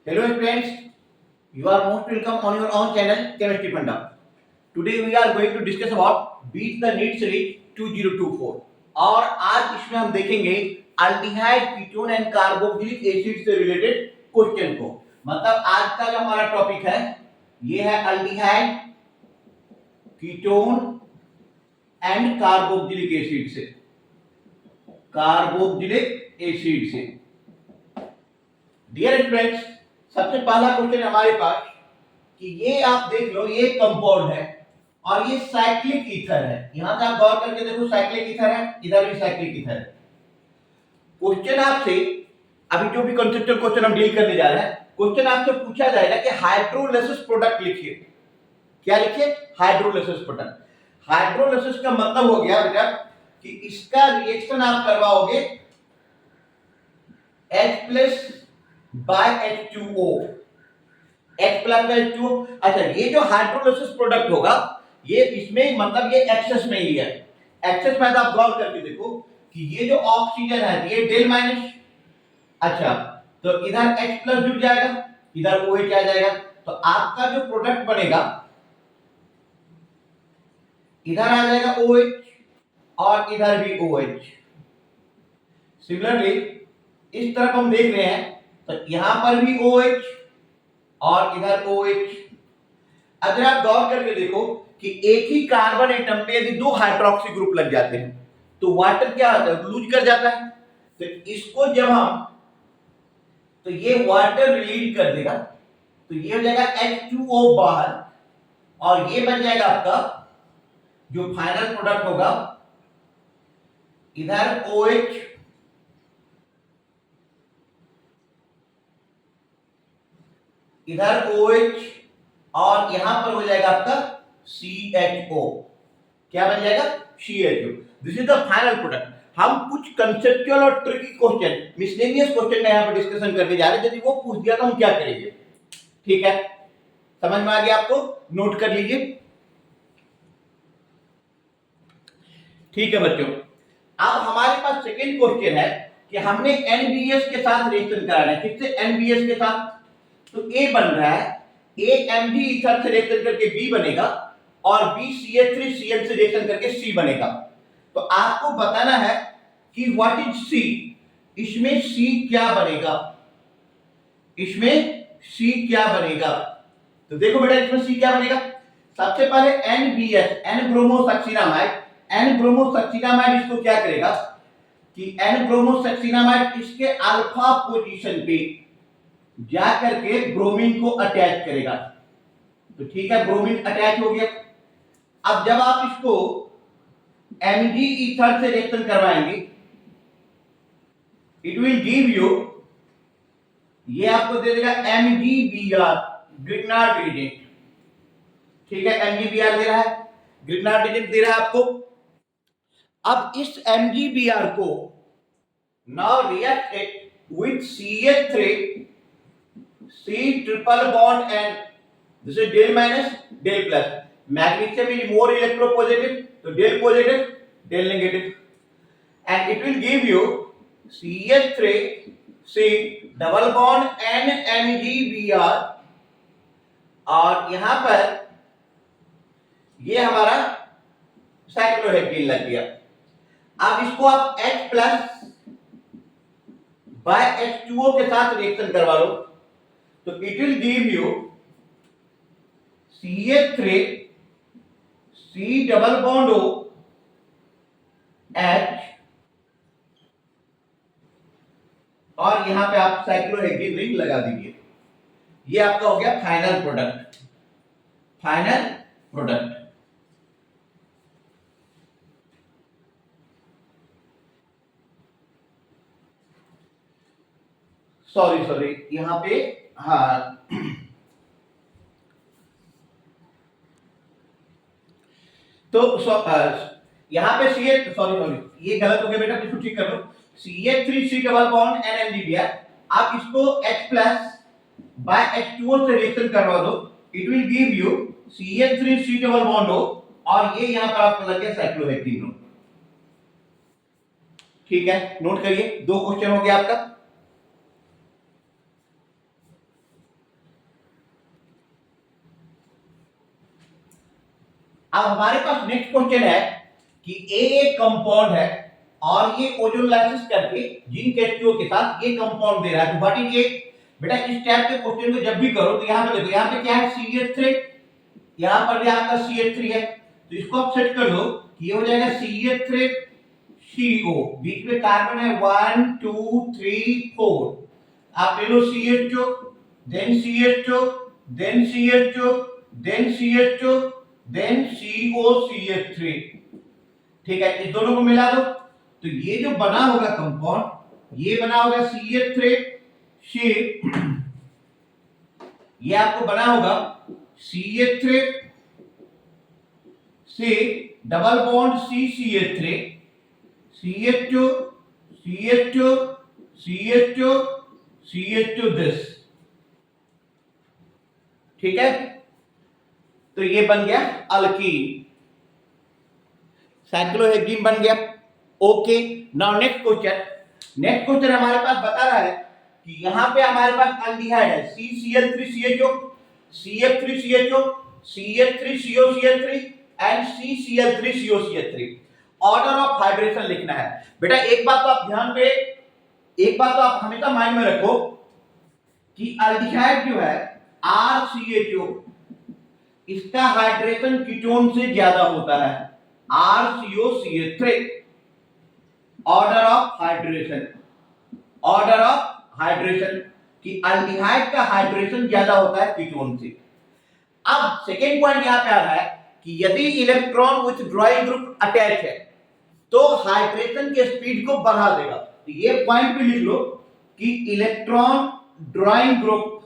Hello friends, you are most welcome on your own channel Chemistry Funda. Today we are going to discuss about Beat the NEET series 2024 और आज इसमें हम देखेंगे aldehyde ketone and carboxylic acid से related question को। मतलब आज का जो हमारा टॉपिक है ये है aldehyde ketone and carboxylic acid से। डियर फ्रेंड्स, सबसे पहला क्वेश्चन हमारे पास कि ये आप देख लो, ये कंपाउंड है और ये साइक्लिक ईथर है। यहां से आप गौर करके देखो, साइक्लिक ईथर है, इधर भी साइक्लिक ईथर है। क्वेश्चन आपसे, अभी जो भी कॉन्सेप्चुअल क्वेश्चन हम डील करने जा रहे हैं, क्वेश्चन आपसे पूछा जाएगा कि हाइड्रोलाइसिस प्रोडक्ट लिखिए। क्या लिखिए? Hydrolysis product. हाइड्रोलाइसिस का मतलब हो गया बेटा कि इसका रिएक्शन आप करवाओगे H+ bye H2O, H+ bye H2O। अच्छा, ये जो हाइड्रोलाइसिस प्रोडक्ट होगा ये इसमें मतलब ये एक्सेस में ही है। एक्सेस में आप गौर करके देखो कि ये जो ऑक्सीजन है ये डेल माइनस, अच्छा तो इधर H+ जुड़ जाएगा, इधर OH आ जाएगा, तो आपका जो प्रोडक्ट बनेगा इधर आ जाएगा OH और इधर भी OH। सिमिलरली इस तरफ हम देख रहे हैं तो यहां पर भी OH और इधर OH। अगर आप गौर करके देखो कि एक ही कार्बन एटम पे यदि दो हाइड्रोक्सी ग्रुप लग जाते हैं तो वाटर क्या होता है? लूज कर जाता है। तो इसको जब हम, तो ये वाटर रिलीज कर देगा, तो ये हो जाएगा H2O बाहर और ये बन जाएगा आपका जो फाइनल प्रोडक्ट होगा, इधर OH इधर OH और यहां पर हो जाएगा आपका CHO। क्या बन जाएगा? CHO। This is the final product. हम कुछ कंसेप्चुअल और ट्रिकी क्वेश्चन, मिसलेनियस क्वेश्चन यहां पर डिस्कशन करने जा रहे हैं। यदि वो पूछ दिया तो हम क्या करेंगे? ठीक है, समझ में आ गया आपको? नोट कर लीजिए। ठीक है बच्चों, अब हमारे पास सेकेंड क्वेश्चन है कि हमने NBS के साथ रिएक्शन कराना है। किससे? NBS के साथ। तो A बन रहा है, A Mg ईथर से रिएक्शन करके B बनेगा और B CH3Cl से रिएक्शन करके C बनेगा। तो आपको बताना है कि व्हाट इज C, इसमें C क्या बनेगा, इसमें C क्या बनेगा। तो देखो बेटा, इसमें C क्या बनेगा। सबसे पहले NBS, N bromosuccinimide, N bromosuccinimide इसको क्या करेगा कि N ब्रोमोसक्सिनामाइड इसके अल्फा पोजीशन पे जा करके ब्रोमीन को अटैच करेगा। तो ठीक है, ब्रोमीन अटैच हो गया। अब जब आप इसको Mg ईथर से रिएक्शन करवाएंगे, इट विल गिव यू, ये आपको दे देगा MgBr, ग्रिग्नार्ड एजेंट। ठीक है, MgBr दे रहा है, ग्रिग्नार्ड एजेंट दे रहा है आपको। अब इस MgBr को now react it with CH3, C triple bond and this is del minus del plus. Magnesium is more electropositive, so del positive, del negative, and it will give you CH3, C double bond and MgBr। और यहां पर ये हमारा cyclohexene लग गया। अब इसको आप H+ बाय H2O के साथ रिएक्शन करवा लो, तो it will give you CH3, C double bond O, H, और यहां पे आप साइक्लोहेक्सीन रिंग लगा दीजिए। ये आपका हो गया final product. Final product. Sorry यहां पे, हाँ तो यहां पे सॉरी ये गलत हो गया बेटा, इसको ठीक कर लो। CH3C डबल बॉन्ड NMgBr, आप इसको H+ बाय H2O से रिएक्शन करवा दो, it will give you CH3C double bond O और ये यहां पर आपको लग गया साइक्लोहेक्सीन। ठीक है, नोट करिए, दो क्वेश्चन हो गया आपका। अब हमारे पास नेक्स्ट क्वेश्चन है कि एक कंपाउंड है और ये ओजोन लाइसिस करके जिंक H2O के साथ ये कंपाउंड दे रहा है। तो व्हाट इज ये? बेटा इस टाइप के क्वेश्चन को जब भी करो तो यहां पे देखो, यहां पे क्या है CH3, यहां पर भी आपका CH3 है, तो इसको आप सेट कर दो कि ये हो जाएगा CH3 CO, बीच में कार्बन है 1 2 3 4, आप ले लो CH2 then CH2 then CH2 then CH2 then COCH3, ठीक है, इस दोनों को मिला दो तो ये जो बना होगा कंपाउंड, ये बना होगा CH3 ये आपको बना होगा CH3 से double bond CCH3 CH2 CH2 CH2 CH2 this, ठीक है, तो ये बन गया अल्कीन, साइक्लोहेक्सीन बन गया। ओके, नाउ नेक्स्ट क्वेश्चन हमारे पास बता रहा है कि यहां पे हमारे पास अल्डिहाइड है CCl3CHO CF3CHO CH3COCH3 and CCl3COCH3। Order of hydration लिखना है। बेटा एक बात तो आप हमेशा माइंड में रखो कि अल्डिहाइड जो है RCHO, इसका हाइड्रेशन कीटोन से ज्यादा होता है RCOCH3। ऑर्डर ऑफ हाइड्रेशन कि अल्डिहाइड का हाइड्रेशन ज्यादा होता है कीटोन से। अब सेकेंड पॉइंट यहां पे आ रहा है कि यदि electron with drawing group attach है तो हाइड्रेशन के स्पीड को बढ़ा देगा। तो ये पॉइंट भी लिख लो कि electron drawing group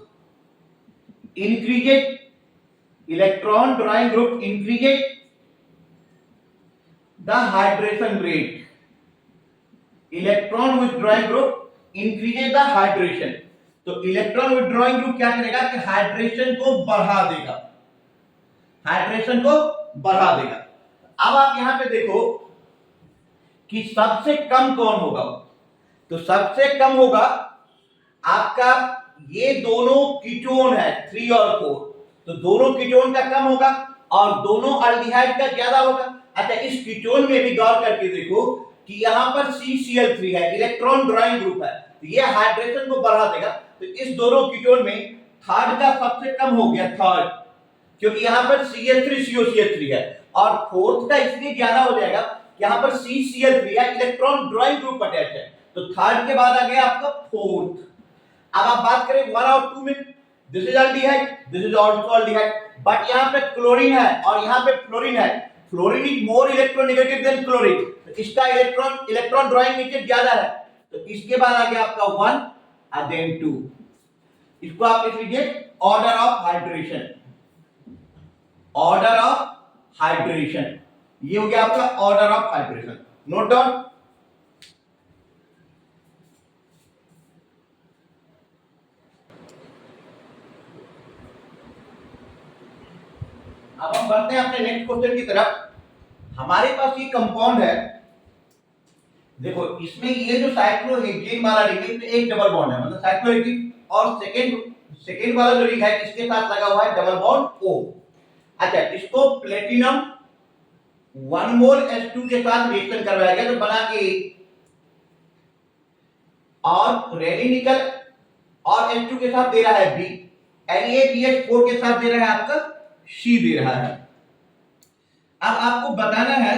increases the hydration rate, electron withdrawing group increases the hydration. तो इलेक्ट्रॉन विथड्रॉइंग ग्रुप क्या करेगा कि हाइड्रेशन को बढ़ा देगा, अब आप यहां पे देखो कि सबसे कम कौन होगा, तो सबसे कम होगा आपका ये दोनों कीटोन है 3 और 4, तो दोनों कीटोन का कम होगा और दोनों अल्डिहाइड का ज्यादा होगा। अच्छा इस कीटोन में भी गौर करके देखो कि यहां पर CCl3 है, इलेक्ट्रॉन ड्राइंग ग्रुप है, तो ये हाइड्रेशन को बढ़ा देगा। तो इस दोनों कीटोन में थर्ड का सबसे कम हो गया थर्ड, क्योंकि यहां पर CH3COCH3 है, और फोर्थ का इसलिए ज्यादा हो जाएगा कि यहां पर CCl3 है, इलेक्ट्रॉन ड्राइंग ग्रुप अटैच है, तो थर्ड के बाद आ गया आपका फोर्थ। अब आप बात करें 1 और 2 में, this is aldehyde, this is also aldehyde, but यहां पे क्लोरीन है और यहां पे फ्लोरीन है। Fluorine is more electronegative than chlorine, तो इसका इलेक्ट्रॉन ड्राइंग नेचर ज्यादा है, तो इसके बाद आ गया आपका 1 और देन 2। इसको आप लिख लीजिए ऑर्डर ऑफ हाइड्रेशन, ये हो गया आपका order of hydration. Note down. अब हम बढ़ते हैं अपने नेक्स्ट क्वेश्चन की तरफ। हमारे पास ये कंपाउंड है, देखो इसमें ये जो साइक्लोहेक्सीन वाला रिंग है इसमें एक डबल बॉन्ड है, मतलब साइक्लोहेक्सीन, और सेकेंड वाला जो रिंग है इसके साथ लगा हुआ है डबल बॉन्ड O। अच्छा इसको प्लेटिनम 1 मोल H2 के साथ रिएक्शन करवाया गया तो बना A, और रेडी निकल और H2 के साथ दे रहा है B, NaBH4 के साथ दे रहा है आपका C दे रहा है। अब आपको बताना है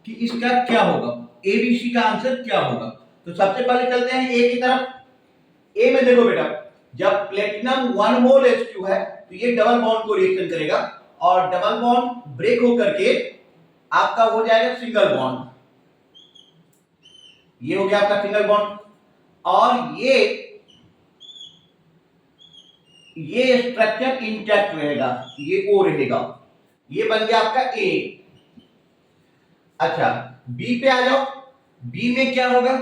कि इसका क्या होगा, ABC का आंसर क्या होगा। तो सबसे पहले चलते हैं A की तरफ। A में देखो बेटा, जब प्लेटिनम 1 मोल H2 है तो ये डबल बॉन्ड को रिएक्शन करेगा और डबल बॉन्ड ब्रेक होकर के आपका हो जाएगा सिंगल बॉन्ड, ये हो गया आपका सिंगल बॉन्ड, और ये स्ट्रक्चर इंटैक्ट रहेगा, ये O रहेगा, ये बन गया आपका A। अच्छा B पे आ जाओ, B में क्या होगा,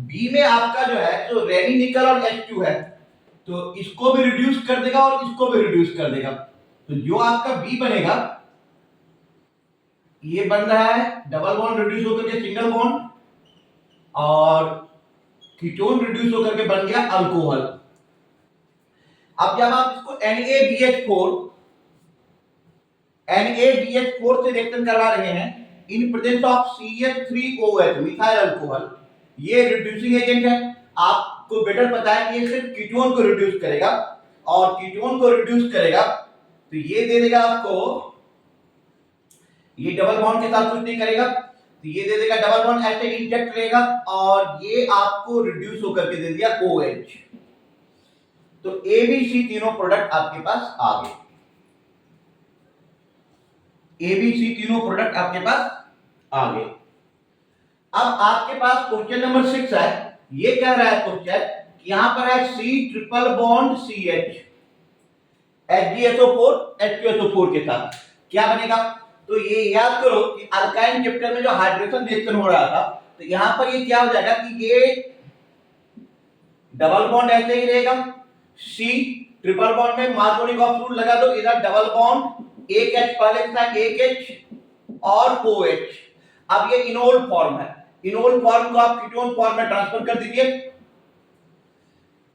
B में आपका जो है तो रेडी निकल और H2 है, तो इसको भी रिड्यूस कर देगा और इसको भी रिड्यूस कर देगा, तो जो आपका B बनेगा ये बन रहा है डबल बॉन्ड रिड्यूस होकर के सिंगल बॉन्ड, और कीटोन रिड्यूस होकर के बन गया अल्कोहल। अब जब आप इसको NaDH4 से रिएक्शन करवा रहे हैं in presence of CH3OH methyl alcohol, ये रिड्यूसिंग एजेंट है। आपको बेटर पता है कि ये सिर्फ कीटोन को रिड्यूस करेगा, और कीटोन को रिड्यूस करेगा तो ये दे देगा आपको, ये डबल बॉन्ड के साथ कुछ नहीं करेगा तो ये दे देगा डबल बॉन्ड ऐसे इंटैक्ट रहेगा, और ये आपको रिड्यूस होकर के दे दिया OH। तो ABC तीनों प्रोडक्ट आपके पास आ गए, ABC तीनों प्रोडक्ट आपके पास आ गए। अब आपके पास क्वेश्चन नंबर 6 है। ये कह रहा है क्वेश्चन कि यहां पर है C triple bond CH HgSO4 H2SO4 के साथ क्या बनेगा। तो ये याद करो कि अल्काइन चैप्टर में जो हाइड्रेशन रिएक्शन हो रहा था, तो यहां पर ये क्या हो जाएगा कि ये डबल बॉन्ड ऐसे ही रहेगा, C ट्रिपल बॉन्ड में मार्कोनिकॉफ रूल लगा दो, इधर डबल बॉन्ड एक H पहले था, एक H और OH। अब ये इनोल फॉर्म है, इनोल फॉर्म को आप कीटोन फॉर्म में ट्रांसफर कर दीजिए,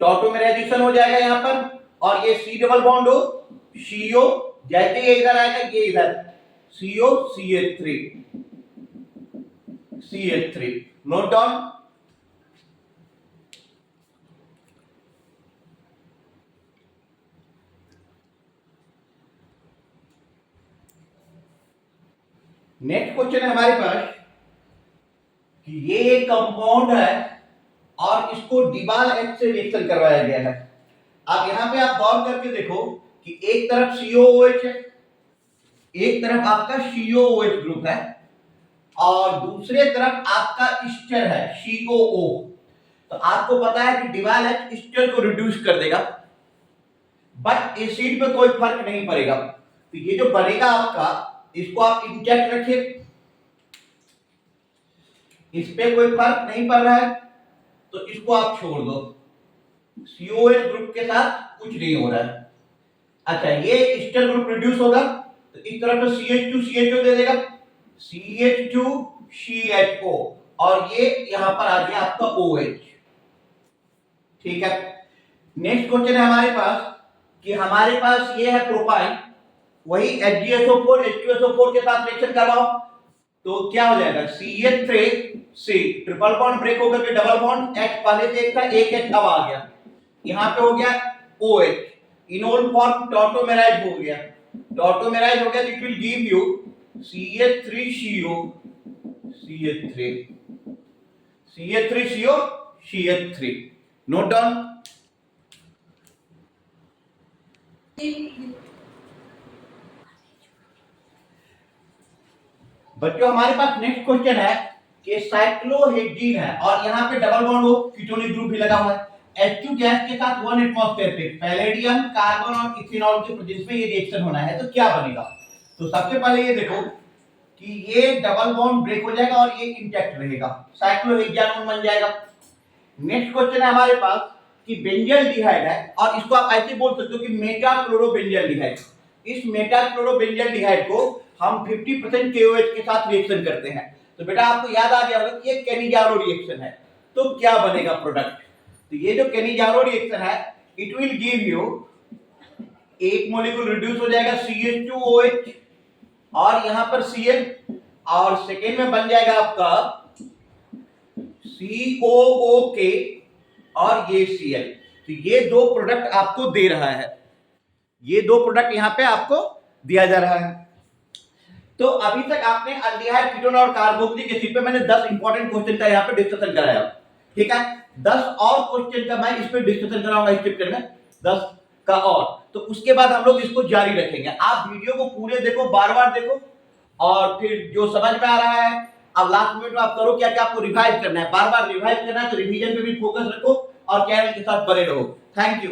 टॉटोमेराइजेशन हो जाएगा यहां पर, और ये C डबल बॉन्ड हो CO, जैसे ये इधर आएगा ये इधर CO CH3 note down. Next question है हमारे पास कि ये एक कंपाउंड है और इसको डिबाल H से रिएक्शन करवाया गया है। अब यहां पे आप गौर करके देखो कि एक तरफ COOH है, एक तरफ आपका COOH ग्रुप है, और दूसरे तरफ आपका ईस्टर है COO। तो आपको पता है कि डिबाल H ईस्टर को रिड्यूस कर देगा, बट एसिड पे कोई फर्क नहीं पड़ेगा। तो ये जो बनेगा आपका, इसको आप इंटैक्ट रखिए, इस पे कोई फर्क नहीं पड़ रहा है तो इसको आप छोड़ दो, COH ग्रुप के साथ कुछ नहीं हो रहा है। अच्छा, ये ईस्टर ग्रुप रिड्यूस होगा तो इस तरफ से CH2 CHO दे देगा, CH2 CHO, और ये यहां पर आ गया आपका OH। ठीक है, नेक्स्ट क्वेश्चन है हमारे पास कि हमारे पास ये है प्रोपाइन, वही HgSO4 H2SO4 के साथ रिएक्शन करवाओ तो क्या हो जाएगा CH3C ट्रिपल बॉन्ड ब्रेक होकर के डबल बॉन्ड H पहले से एक था, एक H अब आ गया, यहां पे हो गया OH, इनोल फॉर्म टॉटोमेराइज हो गया, टॉटोमेराइज हो गया तो it will give you CH3CO CH3CO CH3 note down. बच्चों हमारे पास नेक्स्ट क्वेश्चन है कि साइक्लोहेक्सीन है और यहाँ पे डबल बॉन्ड हो कीटोनिक ग्रुप भी लगा हुआ है, H2 गैस के साथ 1 एटमॉस्फेयर पे पैलेडियम कार्बन और इथेनॉल के प्रेजेंस में ये रिएक्शन होना है तो क्या बनेगा। तो सबसे पहले ये देखो कि ये डबल बॉन्ड ब्रेक हो जाएगा और ये इंटैक्ट रहेगा, साइक्लोहेक्सानोन बन जाएगा। नेक्स्ट क्वेश्चन है हमारे पास कि बेंजल्डिहाइड है और इसको आप ऐसे बोल सकते हो कि मेटाक्लोरोबेंजल्डिहाइड। इस मेटाक्लोरोबेंजल्डिहाइड को हम 50% KOH के साथ रिएक्शन करते हैं। तो बेटा आपको याद आ गया होगा कि ये कैनिजारो रिएक्शन है, तो क्या बनेगा प्रोडक्ट। तो ये जो कैनिजारो रिएक्शन है इट विल गिव यू, एक मॉलिक्यूल रिड्यूस हो जाएगा CH2OH और यहां पर Cl, और सेकेंड में बन जाएगा आपका COOK और ये Cl। तो ये दो प्रोडक्ट आपको दे रहा है, ये दो प्रोडक्ट यहां पे आपको दिया जा रहा है। तो अभी तक आपने अल्डिहाइड, कीटोन और कार्बोक्सिलिक एसिड पे मैंने 10 इंपॉर्टेंट क्वेश्चन का यहाँ पे डिस्कशन कराया, ठीक है। 10 और क्वेश्चन का मैं इस पे डिस्कशन कराऊंगा इस चैप्टर में, 10 का और, तो उसके बाद हम लोग इसको जारी रखेंगे। आप वीडियो को पूरे देखो, बार-बार देखो, और फिर जो समझ में आ रहा है अब लास्ट मिनट में आप करो क्या क्या आपको रिवाइज करना है, बार-बार रिवाइज करना है, तो रिवीजन पे भी फोकस रखो और चैनल के साथ बने रहो। Thank you.